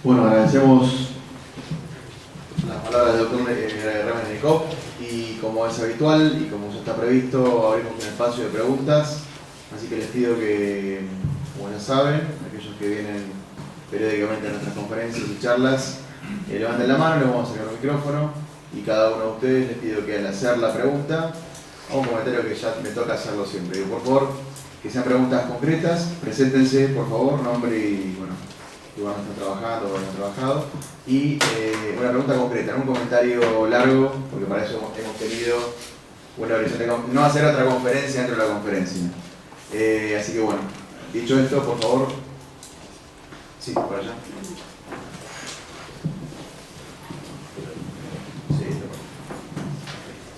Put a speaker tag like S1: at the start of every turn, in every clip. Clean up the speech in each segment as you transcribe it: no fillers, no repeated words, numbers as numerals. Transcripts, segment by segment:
S1: Bueno, agradecemos las palabras del doctor Remenikov y como es habitual y como ya está previsto, abrimos un espacio de preguntas, así que les pido que, como ya saben, aquellos que vienen periódicamente a nuestras conferencias y charlas, levanten la mano, les vamos a sacar el micrófono y cada uno de ustedes les pido que al hacer la pregunta, a un comentario que ya me toca hacerlo siempre, por favor, que sean preguntas concretas, preséntense por favor, nombre y bueno, lugar donde están trabajando o no han trabajado, y una pregunta concreta, no un comentario largo, porque para eso hemos tenido una versión no hacer otra conferencia dentro de la conferencia. Así que bueno, dicho esto, por favor, sí, por allá.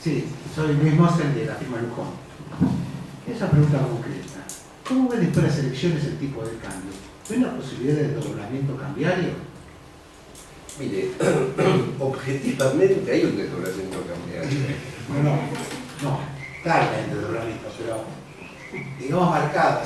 S2: Sí, soy Luis Mosen de la firma Lujón. Esa pregunta concreta. ¿Cómo ven después de las elecciones el tipo de cambio? ¿Ven la posibilidad de desdoblamiento cambiario?
S3: Mire, objetivamente hay un desdoblamiento cambiario.
S2: No, tarda el desdoblamiento, pero digamos marcado.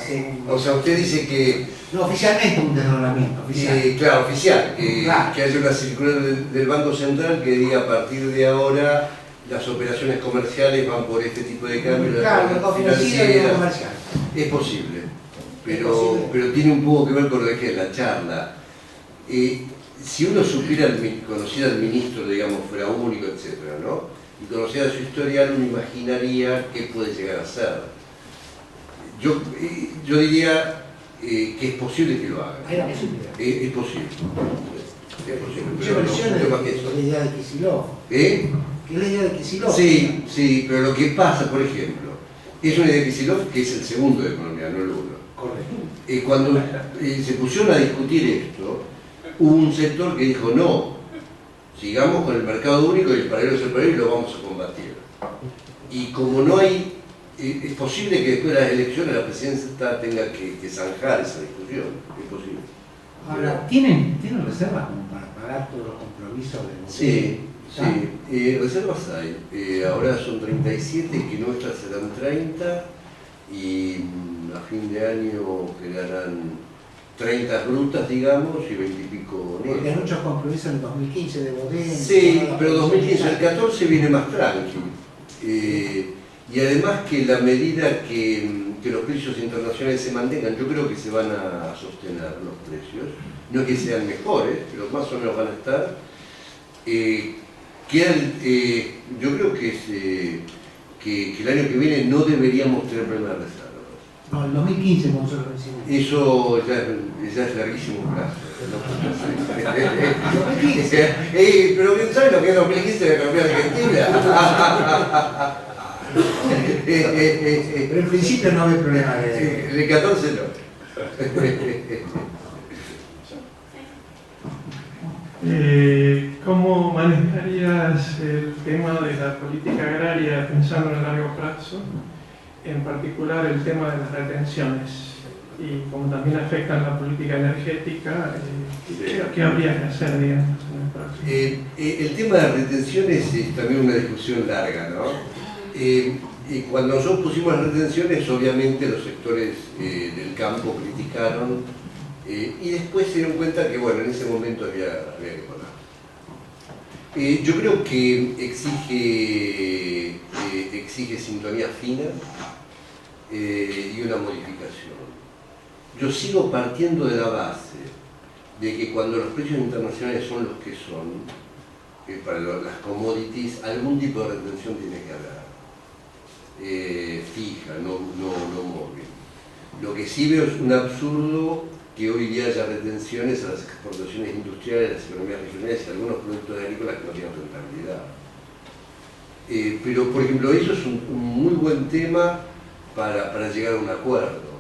S3: O sea, usted dice que...
S2: No, oficialmente un desdoblamiento, oficial.
S3: Claro, oficial.
S2: Claro.
S3: Que haya una circular del Banco Central que diga a partir de ahora las operaciones comerciales van por este tipo de cambio.
S2: Claro, lo financiero y lo comercial.
S3: Es posible, pero tiene un poco que ver con lo que es la charla. Si uno supiera, conociera al ministro, digamos, fuera único, etcétera, ¿no? Y conociera su historial, uno imaginaría qué puede llegar a ser. Yo diría que es posible que lo haga.
S2: Era posible.
S3: Es posible. Es posible.
S2: Muchas versiones
S3: no más que eso.
S2: de la idea de Kicillof.
S3: ¿Eh?
S2: ¿Qué es la idea de Kicillof?
S3: Sí, pero lo que pasa, por ejemplo, es una idea de Kicillof que es el segundo de economía, no el uno.
S2: Correcto.
S3: Cuando se pusieron a discutir esto, hubo un sector que dijo no, sigamos con el mercado único y el paralelo es el paralelo y lo vamos a combatir. Y como no hay, es posible que después de las elecciones la presidencia tenga que zanjar esa discusión, es posible.
S2: Ahora, ¿tienen reservas como para pagar todos los compromisos de gobierno?
S3: Sí, reservas hay. Ahora son 37, que nuestras serán 30 y a fin de año quedarán 30 brutas, digamos, y 20 y pico netas.
S2: Porque hay muchos compromisos en el 2015 de Bodén.
S3: Sí, pero 2015, el 14 viene más tranqui. Y además que la medida que los precios internacionales se mantengan, yo creo que se van a sostener los precios. No es que sean mejores, pero más o menos van a estar. Yo creo que el año que viene no deberíamos tener problemas de reservas.
S2: No, el 2015 nosotros decimos.
S3: Eso ya es larguísimo plazo. Pero ¿sabes lo que es 2015 de la economía argentina?
S2: Pero en principio no hay problema de...
S3: El 14 no.
S4: ¿Cómo manejarías el tema de la política agraria pensando en el largo plazo? En particular el tema de las retenciones y como también afectan la política energética, ¿qué habría que hacer, digamos, en el próximo?
S3: El tema de retenciones es también una discusión larga, ¿no? Cuando nosotros pusimos las retenciones, obviamente los sectores del campo criticaron y después se dieron cuenta que, bueno, en ese momento había que poner. Yo creo que exige sintonía fina y una modificación. Yo sigo partiendo de la base de que cuando los precios internacionales son los que son, para las commodities, algún tipo de retención tiene que haber. Fija, no móvil. Lo que sí veo es un absurdo que hoy día haya retenciones a las exportaciones industriales, a las economías regionales y a algunos productos agrícolas que no tienen rentabilidad. Pero, por ejemplo, eso es un muy buen tema para llegar a un acuerdo.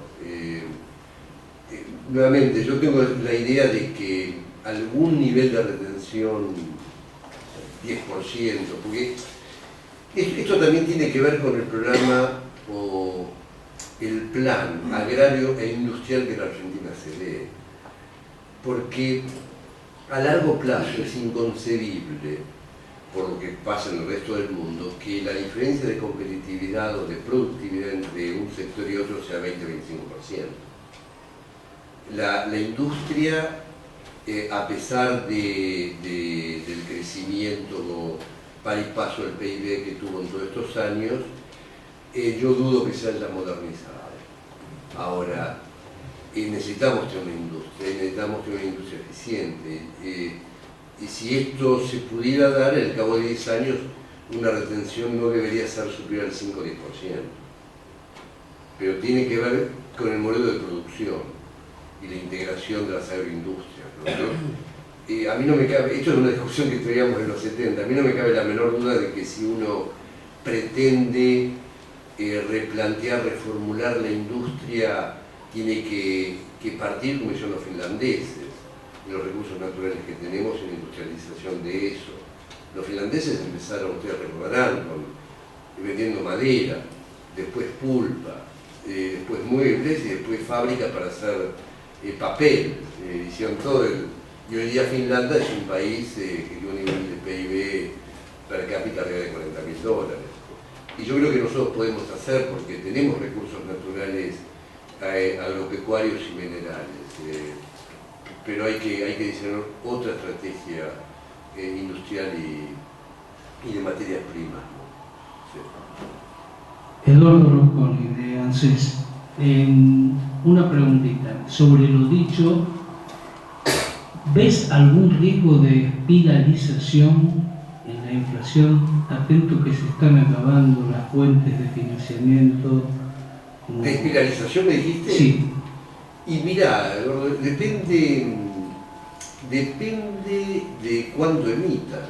S3: Nuevamente, yo tengo la idea de que algún nivel de retención, 10%, porque esto también tiene que ver con el programa o el plan agrario e industrial que la Argentina se dé. Porque a largo plazo es inconcebible, por lo que pasa en el resto del mundo, que la diferencia de competitividad o de productividad entre un sector y otro sea 20-25%. La industria a pesar del crecimiento par y paso del PIB que tuvo en todos estos años, yo dudo que se haya modernizado. Ahora, necesitamos tener una industria eficiente. Y si esto se pudiera dar, al cabo de 10 años, una retención no debería ser superior al 5 o 10%. Pero tiene que ver con el modelo de producción y la integración de las agroindustrias, ¿no? A mí no me cabe, esto es una discusión que tuvimos en los 70, a mí no me cabe la menor duda de que si uno pretende replantear, reformular la industria, tiene que partir, como hicieron los finlandeses, de los recursos naturales que tenemos y la industrialización de eso. Los finlandeses empezaron, ustedes recordarán, vendiendo madera, después pulpa, después muebles y después fábricas para hacer papel. Hicieron todo y hoy día Finlandia es un país que tiene un nivel de PIB per cápita arriba de $40.000. Y yo creo que nosotros podemos hacer, porque tenemos recursos naturales agropecuarios y minerales, pero hay que diseñar otra estrategia industrial y de materias primas, ¿no? Sí.
S5: Eduardo Rocconi, de ANSES. Una preguntita sobre lo dicho. ¿Ves algún riesgo de espiralización en la inflación? Atento que se están acabando las fuentes de financiamiento.
S3: ¿De espiralización me dijiste?
S5: Sí.
S3: Y mira, depende de cuánto emitan.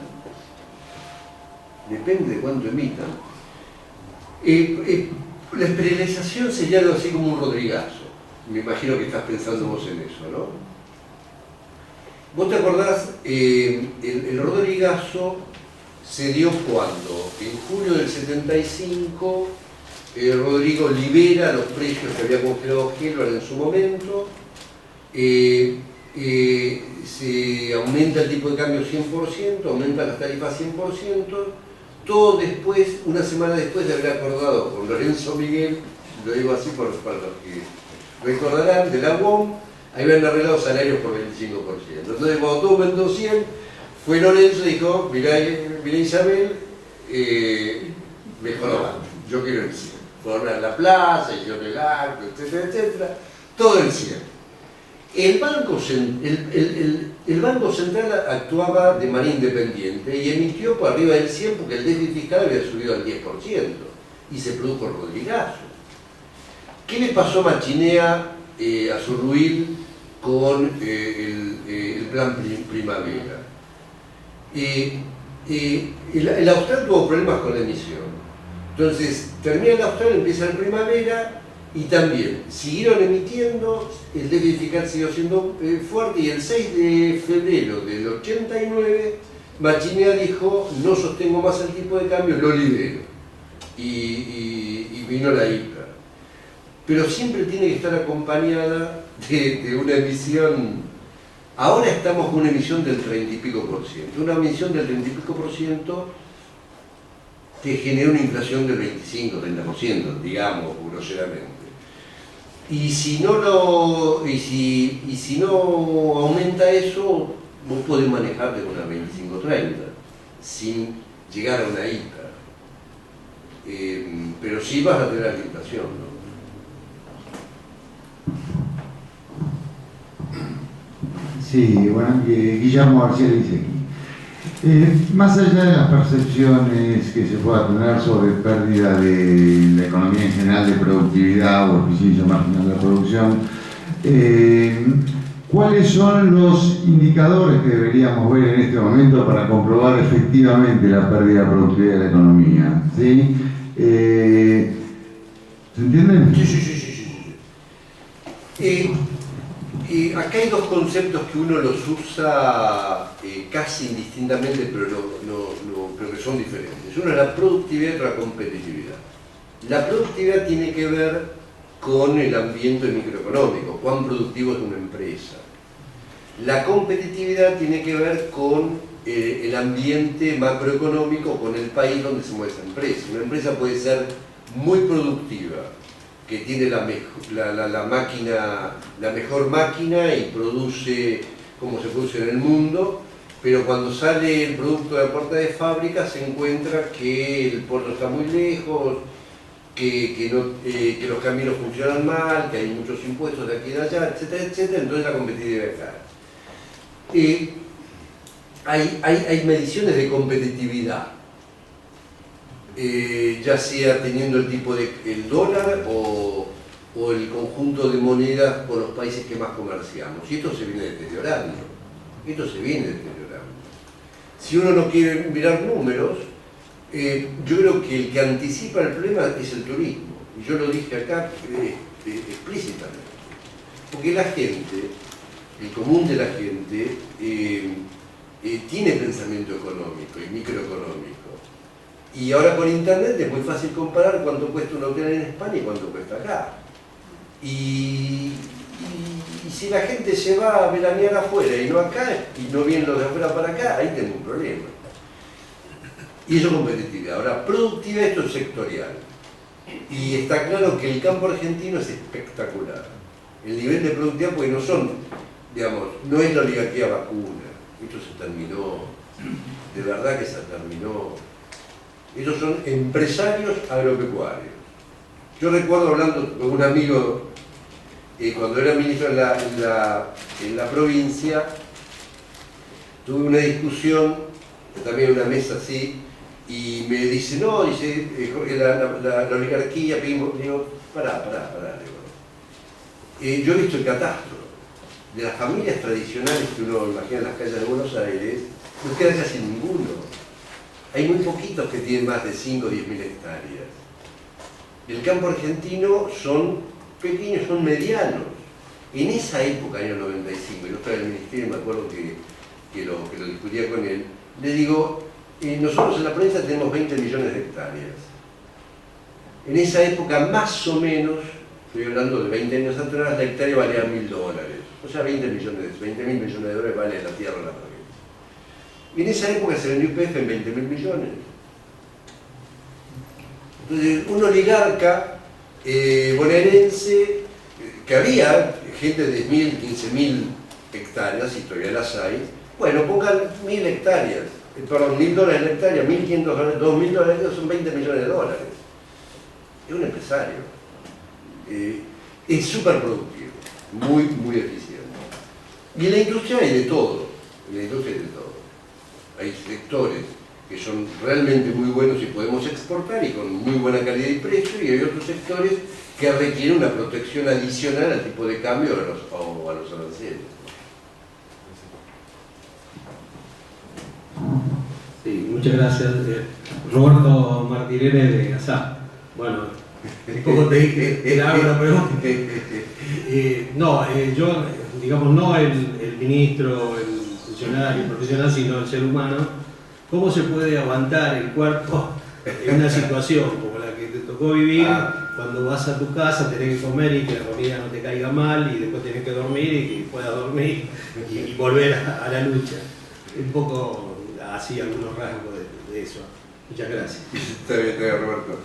S3: Depende de cuánto emitan. La espiralización sería algo así como un rodrigazo. Me imagino que estás pensando vos en eso, ¿no? ¿Vos te acordás? El rodrigazo se dio cuando, en julio del 75, Rodrigo libera los precios que había congelado Helvar en su momento, se aumenta el tipo de cambio 100%, aumenta las tarifas 100%, todo después, una semana después de haber acordado con Lorenzo Miguel, lo digo así para los que recordarán, de la UOM, ahí habían arreglado salarios por 25%. Entonces cuando todo aumentó 100, fue Lorenzo y dijo, mirá Isabel, mejoró más, yo quiero el 100. Fueron a la plaza, hicieron el acto, etcétera, etcétera, todo el 100. El Banco Central actuaba de manera independiente y emitió por arriba del 100 porque el déficit fiscal había subido al 10% y se produjo el rodrigazo. ¿Qué le pasó a Machinea a Zurruil con el plan Primavera? El Austral tuvo problemas con la emisión. Entonces, termina el Austral, empieza el Primavera y también siguieron emitiendo, el déficit fiscal siguió siendo fuerte y el 6 de febrero del 89 Machinea dijo, no sostengo más el tipo de cambio, lo libero. Y vino la hiper. Pero siempre tiene que estar acompañada de una emisión. Ahora estamos con una emisión del 30 y pico por ciento. Una emisión del 30 y pico por ciento te genera una inflación del 25-30%, digamos, groseramente. Y si no aumenta eso, vos podés manejarte con una 25-30, sin llegar a una hiper. Pero sí vas a tener la inflación, ¿no?
S6: Sí, bueno, Guillermo García dice aquí. Más allá de las percepciones que se pueda tener sobre pérdida de la economía en general de productividad o eficiencia marginal de la producción, ¿cuáles son los indicadores que deberíamos ver en este momento para comprobar efectivamente la pérdida de productividad de la economía? ¿Sí? ¿Se entienden?
S3: Sí. Acá hay dos conceptos que uno los usa casi indistintamente, pero que son diferentes. Uno es la productividad y otra la competitividad. La productividad tiene que ver con el ambiente microeconómico, cuán productivo es una empresa. La competitividad tiene que ver con el ambiente macroeconómico, con el país donde se mueve esa empresa. Una empresa puede ser muy productiva, que tiene la mejor máquina y produce cómo se produce en el mundo, pero cuando sale el producto de la puerta de fábrica se encuentra que el puerto está muy lejos, que los caminos funcionan mal, que hay muchos impuestos de aquí y de allá, etcétera, etcétera, entonces la competitividad cae. Hay mediciones de competitividad, ya sea teniendo el tipo de el dólar o el conjunto de monedas con los países que más comerciamos, y esto se viene deteriorando. Si uno no quiere mirar números, yo creo que el que anticipa el problema es el turismo, y yo lo dije acá explícitamente, porque la gente, el común de la gente, tiene pensamiento económico y microeconómico, y ahora con internet es muy fácil comparar cuánto cuesta un hotel en España y cuánto cuesta acá, y si la gente se va a veranear afuera y no acá, y no viene los de afuera para acá, ahí tengo un problema. Y eso es competitividad. Ahora, productividad, esto es sectorial. Y está claro que el campo argentino es espectacular. El nivel de productividad, porque no son, digamos, no es la oligarquía vacuna. Esto se terminó, de verdad que se terminó. Ellos son empresarios agropecuarios. Yo recuerdo hablando con un amigo, cuando era ministro en la provincia, tuve una discusión, también en una mesa así, y me dice, no, dice, la oligarquía, digo, pará, digo. Yo he visto el catastro de las familias tradicionales que uno imagina en las calles de Buenos Aires, no queda casi ninguno. Hay muy poquitos que tienen más de 5 o 10 mil hectáreas. El campo argentino son pequeños, son medianos. En esa época, año 95, yo estaba en el ministerio y me acuerdo que lo discutía con él, le digo, nosotros en la provincia tenemos 20 millones de hectáreas. En esa época, más o menos, estoy hablando de 20 años atrás, la hectárea valía $1.000. O sea, 20 mil millones de dólares vale la tierra de la provincia. Y en esa época se vendió YPF en 20.000 millones. Entonces, un oligarca bonaerense, que había gente de 10.000, 15.000 hectáreas, y todavía las hay, bueno, pongan 1.000 hectáreas, perdón, $1.000 la hectárea, $1.500, $2.000, son 20 millones de dólares. Es un empresario. Es súper productivo, muy eficiente. Y en la industria hay de todo, Hay sectores que son realmente muy buenos y podemos exportar y con muy buena calidad y precio, y hay otros sectores que requieren una protección adicional al tipo de cambio o a los aranceles.
S7: Sí, muchas gracias. Roberto Martirene de ASAP. Bueno, como te dije, te hago la pregunta. Yo, digamos, no el ministro, el funcionario, el profesional, sino el ser humano. ¿Cómo se puede aguantar el cuerpo en una situación como la que te tocó vivir, cuando vas a tu casa, tenés que comer y que la comida no te caiga mal, y después tenés que dormir y que puedas dormir y volver a la lucha? Un poco así, algunos rasgos de eso. Muchas gracias.
S3: Está bien, Roberto.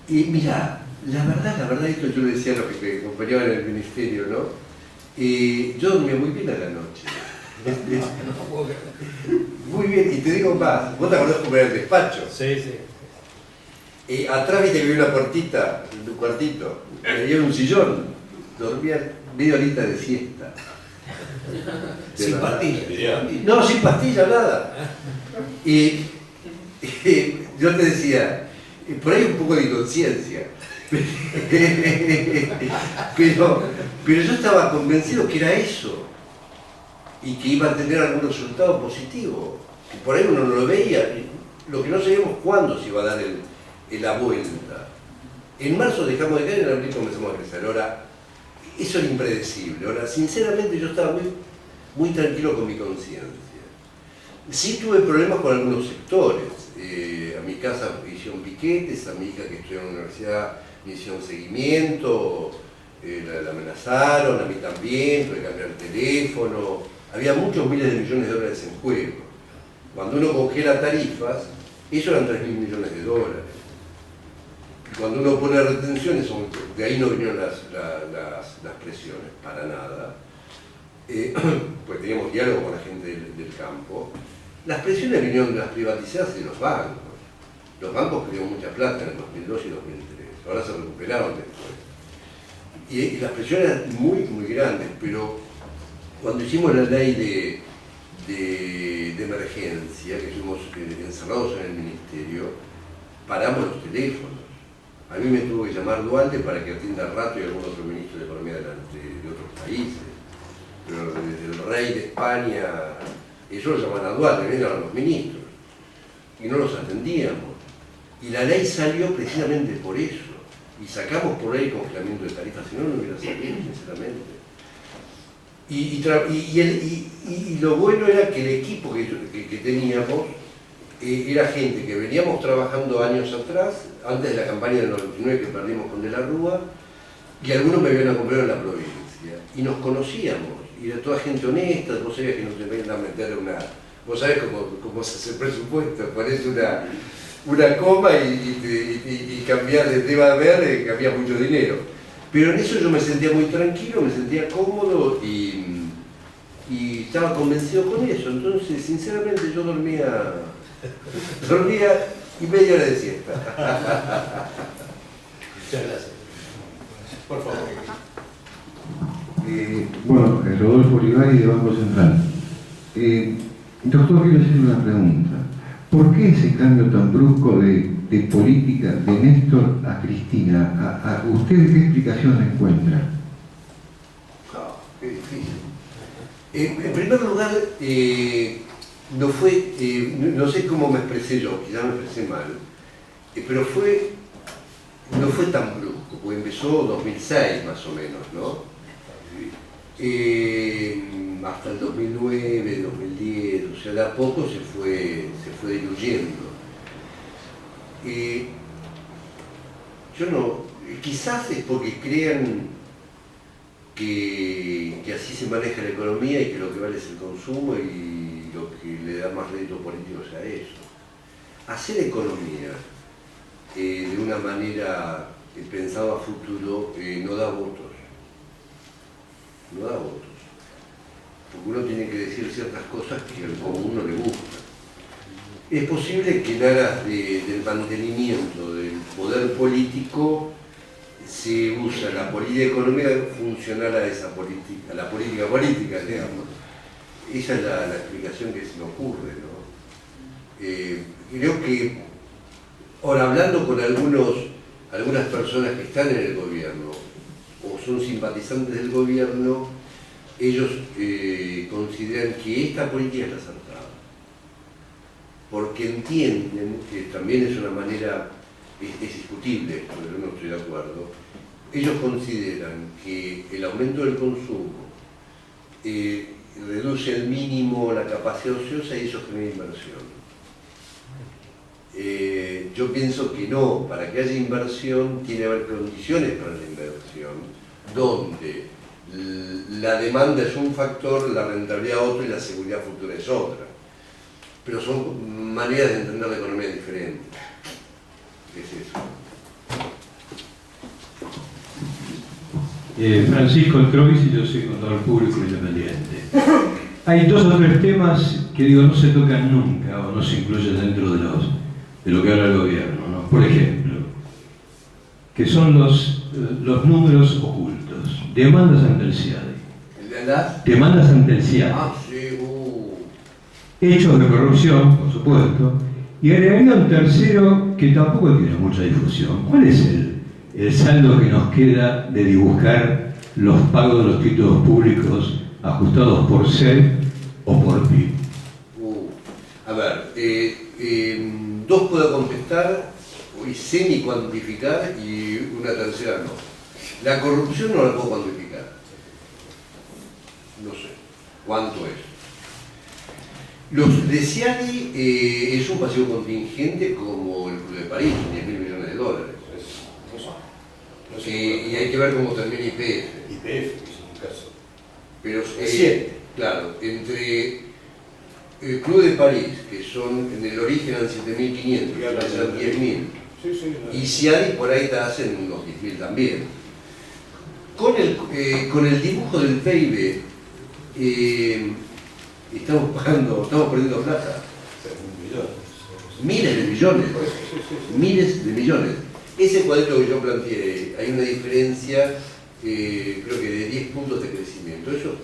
S3: Y mira, la verdad, esto yo le decía a los que me acompañaban en el ministerio, ¿no? Yo dormía muy bien a la noche. Muy bien, y te digo más, vos te acordás cómo era el despacho.
S7: Sí.
S3: Atrás viste que había una puertita en tu cuartito, había un sillón, dormía media horita de siesta.
S7: Sin pastillas.
S3: No, sin pastillas, nada. Y yo te decía, por ahí un poco de inconsciencia. Pero yo estaba convencido que era eso, y que iba a tener algún resultado positivo, que por ahí uno no lo veía, lo que no sabíamos cuándo se iba a dar la vuelta. En marzo dejamos de caer y en abril comenzamos a crecer. Ahora, eso era impredecible. Ahora, sinceramente yo estaba muy tranquilo con mi conciencia. Sí tuve problemas con algunos sectores. A mi casa me hicieron piquetes, a mi hija que estudió en la universidad me hicieron seguimiento, la amenazaron, a mí también, tuve que cambiar el teléfono. Había muchos miles de millones de dólares en juego. Cuando uno congela tarifas, eso eran 3.000 millones de dólares. cuando uno pone retenciones, de ahí no vinieron las presiones, para nada. Pues teníamos diálogo con la gente del campo. Las presiones vinieron de las privatizadas y de los bancos. Los bancos perdieron mucha plata en el 2002 y 2003, ahora se recuperaron después. Y las presiones eran muy, muy grandes, pero cuando hicimos la ley de emergencia, que estuvimos encerrados en el ministerio, paramos los teléfonos. A mí me tuvo que llamar Dualde para que atienda al rato y algún otro ministro de Economía de otros países. Pero el rey de España, ellos lo llamaban a Dualde, venían a los ministros. Y no los atendíamos. Y la ley salió precisamente por eso. Y sacamos por ley el congelamiento de tarifas, si no, no hubiera salido, sinceramente. Y lo bueno era que el equipo que teníamos era gente que veníamos trabajando años atrás, antes de la campaña del 99 que perdimos con De la Rúa, y algunos me habían acompañado en la provincia. Y nos conocíamos, y era toda gente honesta, vos sabías que no te iban a meter una... Vos sabés cómo se hace el presupuesto, pones una coma y cambiar de tema a ver, cambias mucho dinero. Pero en eso yo me sentía muy tranquilo, me sentía cómodo y estaba convencido con eso. Entonces, sinceramente, yo dormía y media hora de siesta.
S7: Muchas gracias. Por favor.
S6: Bueno, Rodolfo Olivari de Banco Central. Doctor, quiero hacerle una pregunta. ¿Por qué ese cambio tan brusco de política de Néstor a Cristina? ¿Usted qué explicación encuentra?
S3: Qué difícil. En primer lugar, no fue, no sé cómo me expresé yo, quizá me expresé mal, pero no fue tan brusco, porque empezó 2006 más o menos, ¿no? Hasta el 2009, 2010, o sea, de a poco se fue diluyendo. Yo no, quizás es porque crean que así se maneja la economía y que lo que vale es el consumo y lo que le da más rédito político es a eso. Hacer economía de una manera pensada a futuro no da votos. No da votos. Porque uno tiene que decir ciertas cosas que al común no le gustan. Es posible que en aras del mantenimiento del poder político se usa la política económica funcional a esa política, a la política política, digamos. Esa es la explicación que se me ocurre, ¿no? Creo que, ahora hablando con algunas personas que están en el gobierno o son simpatizantes del gobierno, ellos consideran que esta política es la acertada, porque entienden que también es una manera, es discutible, pero yo no estoy de acuerdo, ellos consideran que el aumento del consumo reduce al mínimo la capacidad ociosa y eso genera inversión. Yo pienso que no, para que haya inversión tiene que haber condiciones para la inversión, donde la demanda es un factor, la rentabilidad otro y la seguridad futura es otra. Pero son maneras de entender la economía diferentes. Es eso.
S8: Francisco Trois y yo soy contador público independiente. Hay dos o tres temas que no se tocan nunca o no se incluyen dentro de lo que habla el gobierno, ¿no? Por ejemplo, que son los números ocultos. Demandas ante el CIADI. Demandas ante el CIADI.
S3: Sí,
S8: Hechos de corrupción, por supuesto. Y agregaría un tercero que tampoco tiene mucha difusión. ¿Cuál es el saldo que nos queda de dibujar los pagos de los títulos públicos ajustados por SED o por PIB?
S3: A ver, dos puedo contestar, y semi-cuantificar y una tercera no. La corrupción no la puedo cuantificar. No sé cuánto es. Los de CIADI es un pasivo contingente como el Club de París, 10.000 millones de dólares. Y hay que ver cómo termina YPF.
S9: YPF es un caso.
S3: Pero claro, entre el Club de París, que son en el origen eran 7.500, ahora serán 10.000,
S9: Sí, sí.
S3: Y Ciadi por ahí te hacen unos 10.000 también. Con el dibujo del PIB, estamos perdiendo plata. Miles de millones. Miles de millones. Ese cuadrito que yo planteé, hay una diferencia, creo que de 10 puntos de crecimiento. Eso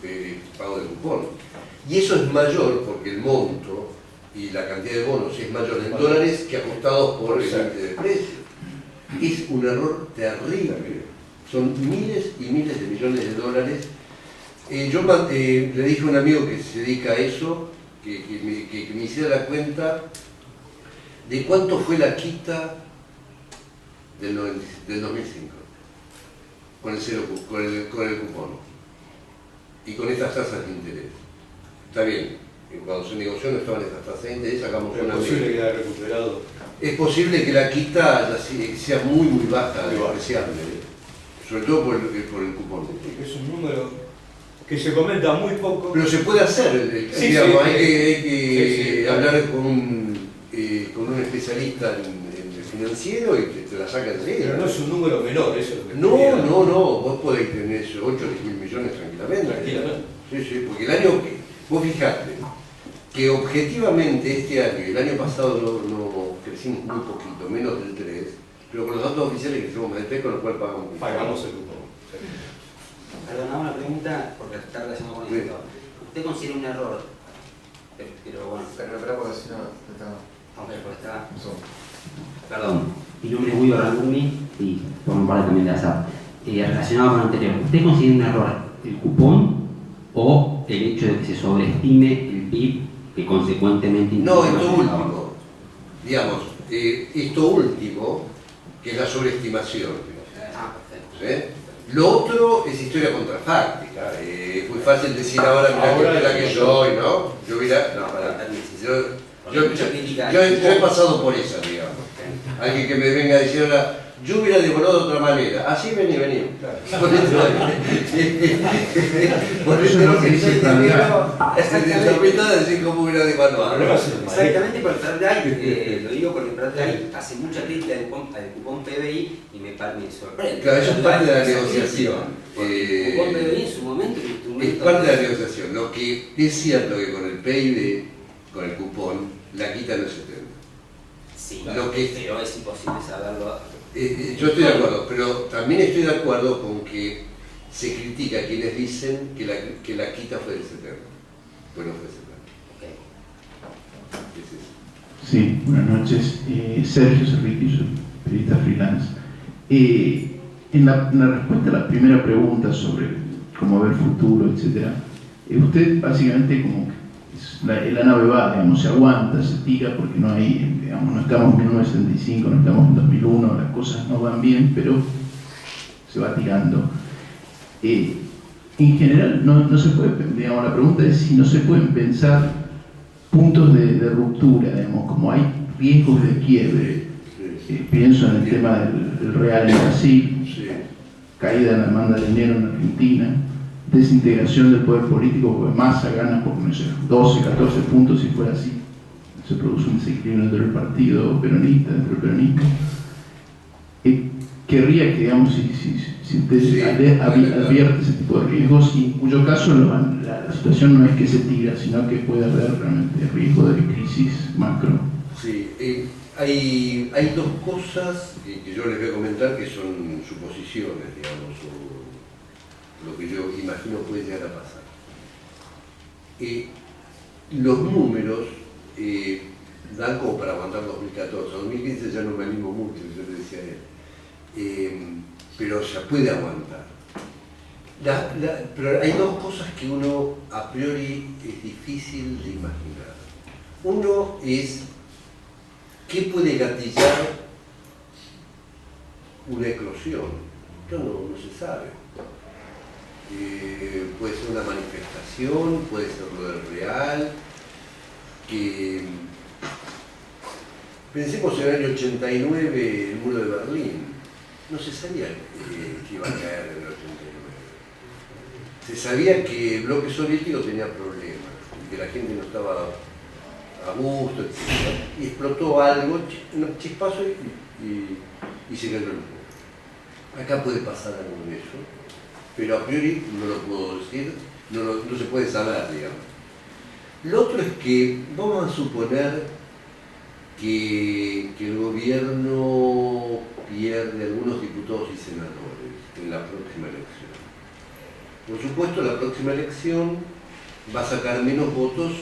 S3: es pago de cupón. Y eso es mayor porque el monto y la cantidad de bonos es mayor en dólares que ajustados por el índice de precio. Es un error terrible. Son miles y miles de millones de dólares. Yo le dije a un amigo que se dedica a eso, que me hiciera la cuenta de cuánto fue la quita del 2005 con el cupón y con estas tasas de interés. Está bien, cuando se negoció no estaban estas tasas de interés, sacamos una media. ¿Es posible que haya recuperado? Es posible que la quita sea muy baja, despreciable, sobre todo por el cupón.
S9: Es un número que se comenta muy poco.
S3: Pero se puede hacer, digamos, hay que hablar con un especialista en financiero y te la saca enseguida.
S9: Pero no es un número menor, eso es lo que
S3: no, vos podéis tener 8 o 10.000 millones tranquilamente. Sí, porque el año, vos fijate, que objetivamente este año y el año pasado no crecimos muy poquito, menos del 3, pero con los datos oficiales crecimos más del 3, con lo cual pagamos el cupón.
S10: Perdón, hago una pregunta porque está relacionado con esto. ¿Usted considera un error? Pero bueno.
S1: Pero porque si no,
S10: está. Perdón, mi nombre es Guido Rangumi y formo parte también de ASAP. Relacionado con lo anterior, ¿usted considera un error el cupón o el hecho de que se sobreestime el PIB que consecuentemente...
S3: No, esto último. Digamos, esto último, que es la sobreestimación.
S10: Perfecto.
S3: Lo otro es historia contrafáctica. Es muy fácil decir ahora, mira la que soy, ¿no? Yo he pasado por esa, digamos. Alguien que me venga a decir ahora, yo hubiera devorado de otra manera. Así vení. Por eso no que se desorbitada decir cómo hubiera devaluado.
S10: Exactamente, por el PRADAI, lo digo porque el PRADAI hace mucha crítica del cupón PBI y me sorprende.
S3: Claro, eso es parte de la negociación.
S10: El cupón PBI en su momento es un instrumento...
S3: Es parte de la negociación. Lo que es cierto que con el PIB, con el cupón, la quita no es 70.
S10: Sí, pero es imposible saberlo.
S3: Yo estoy de acuerdo, pero también estoy de acuerdo con que se critica a quienes dicen que la quita fue del 70. Pues no fue del 70.
S11: Sí, buenas noches. Sergio Cerriti, soy periodista freelance. En la respuesta a la primera pregunta sobre cómo ver el futuro, etc., usted básicamente como que la nave va, digamos, se aguanta, se tira porque no hay, digamos, no estamos en 1975, no estamos en 2001, las cosas no van bien, pero se va tirando. En general, no se puede, digamos, la pregunta es si no se pueden pensar puntos de ruptura, digamos, como hay riesgos de quiebre. Pienso en el tema del real en Brasil, caída en la demanda de dinero en Argentina, desintegración del poder político, porque Massa gana por, no sé, 12, 14 puntos si fuera así. Se produce un desequilibrio dentro del partido peronista, dentro del peronismo. Querría que, digamos, si usted advierte ese tipo de riesgos, y en cuyo caso la situación no es que se tira, sino que puede haber realmente riesgo de crisis macro.
S3: Sí, hay dos cosas que yo les voy a comentar que son suposiciones, digamos, o lo que yo imagino puede llegar a pasar. Los números dan como para aguantar 2014. 2015 ya no me animo mucho, yo le decía a él. Pero se puede aguantar. Pero hay dos cosas que uno a priori es difícil de imaginar. Uno es qué puede gatillar una eclosión. Esto no se sabe. Puede ser una manifestación, puede ser lo del real. Pensemos en el año 89, el muro de Berlín. No se sabía que iba a caer en el 89. Se sabía que el bloque soviético tenía problemas, que la gente no estaba a gusto, etc. Y explotó algo, un chispazo y se cayó el mundo. Acá puede pasar algo de eso, pero a priori no lo puedo decir, no se puede saber, digamos. Lo otro es que vamos a suponer que el gobierno pierde algunos diputados y senadores en la próxima elección. Por supuesto, la próxima elección va a sacar menos votos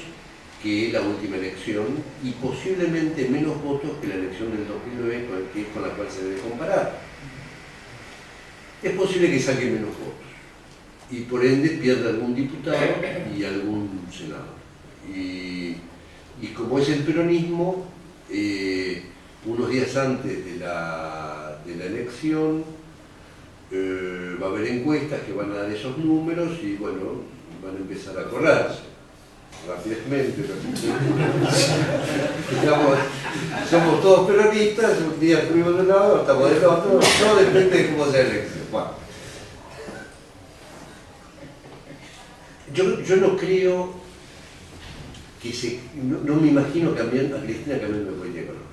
S3: que la última elección y posiblemente menos votos que la elección del 2009, que es con la cual se debe comparar. Es posible que saque menos votos y por ende pierda algún diputado y algún senador. Y como es el peronismo, unos días antes de la elección va a haber encuestas que van a dar esos números y bueno, van a empezar a correrse rápidamente. Somos todos peronistas, un día estuvimos de un lado, estamos del otro, todo depende de cómo sea la elección. Bueno. Yo no creo que no me imagino a Cristina cambiando de política económica.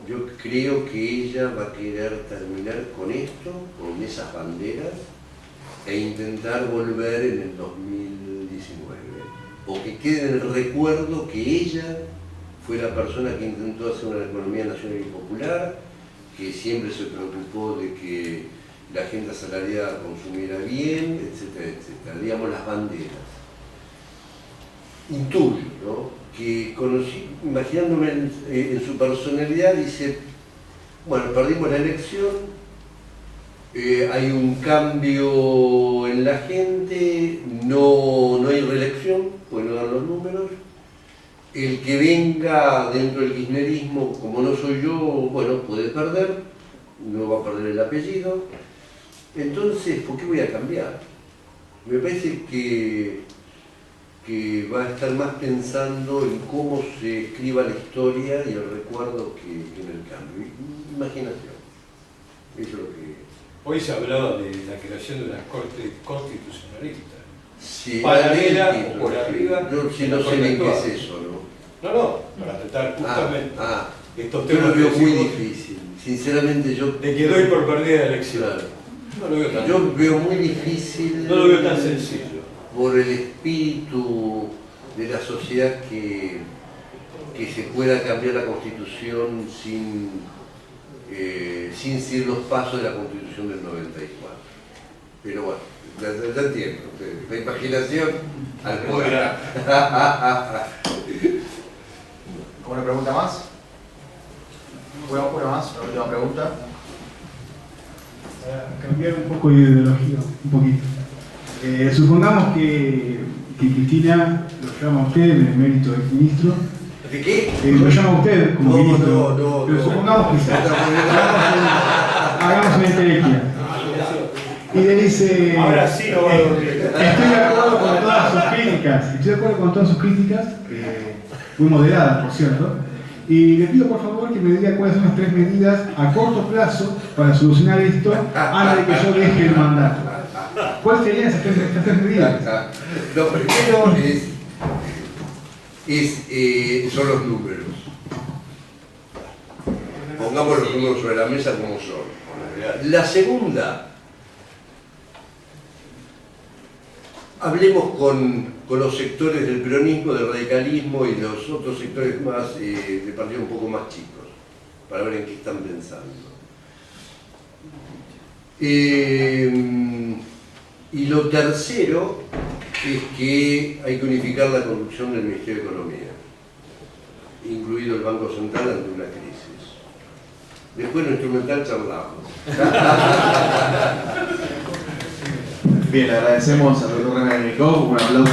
S3: Yo creo que ella va a querer terminar con esto, con esas banderas, e intentar volver en el 2019. O que quede en el recuerdo que ella fue la persona que intentó hacer una economía nacional y popular, que siempre se preocupó de que la gente asalariada consumiera bien, etcétera, etcétera. Digamos, las banderas. Intuyo, ¿no? Que conocí, imaginándome en su personalidad, dice, bueno, perdimos la elección, hay un cambio en la gente, no hay reelección, pues no dan los números, el que venga dentro del kirchnerismo, como no soy yo, bueno, puede perder, no va a perder el apellido, entonces, ¿por qué voy a cambiar? Me parece que va a estar más pensando en cómo se escriba la historia y el recuerdo que en el cambio. Imaginación. Eso es lo que...
S9: Hoy se hablaba de la creación de una corte constitucionalista.
S3: Sí,
S9: paralela o por arriba.
S3: Yo sí no sé bien qué es eso, ¿no?
S9: No, para tratar justamente estos
S3: yo
S9: temas.
S3: lo veo muy difícil. Sinceramente yo...
S9: De que doy por perdida la elección.
S3: Claro.
S9: No lo veo tan
S3: yo veo muy difícil.
S9: No lo veo tan sencillo.
S3: Por el espíritu de la sociedad que se pueda cambiar la Constitución sin seguir los pasos de la Constitución del 94. Pero bueno, ya entiendo, la imaginación al poder.
S1: ¿Una pregunta más? Una más, la última pregunta.
S12: Para cambiar un poco de ideología, un poquito. Supongamos que Cristina lo llama a usted, el emérito del ministro.
S3: ¿De qué?
S12: Lo llama a usted como ministro. Pero supongamos que hagamos una entelequia. Y le dice,
S9: ahora sí no va a dormir.
S12: Estoy de acuerdo con todas sus críticas, muy moderadas, por cierto. Y le pido por favor que me diga cuáles son las 3 medidas a corto plazo para solucionar esto antes de que yo deje el mandato. ¿Cuáles serían esas 3 medidas?
S3: Lo primero son los números. Pongamos los números sobre la mesa como son. La segunda, hablemos con los sectores del peronismo, del radicalismo y los otros sectores más de partidos un poco más chicos, para ver en qué están pensando. Y lo tercero es que hay que unificar la conducción del Ministerio de Economía, incluido el Banco Central ante una crisis. Después lo instrumental charlamos.
S1: Bien, agradecemos al doctor René Nicó, un aplauso.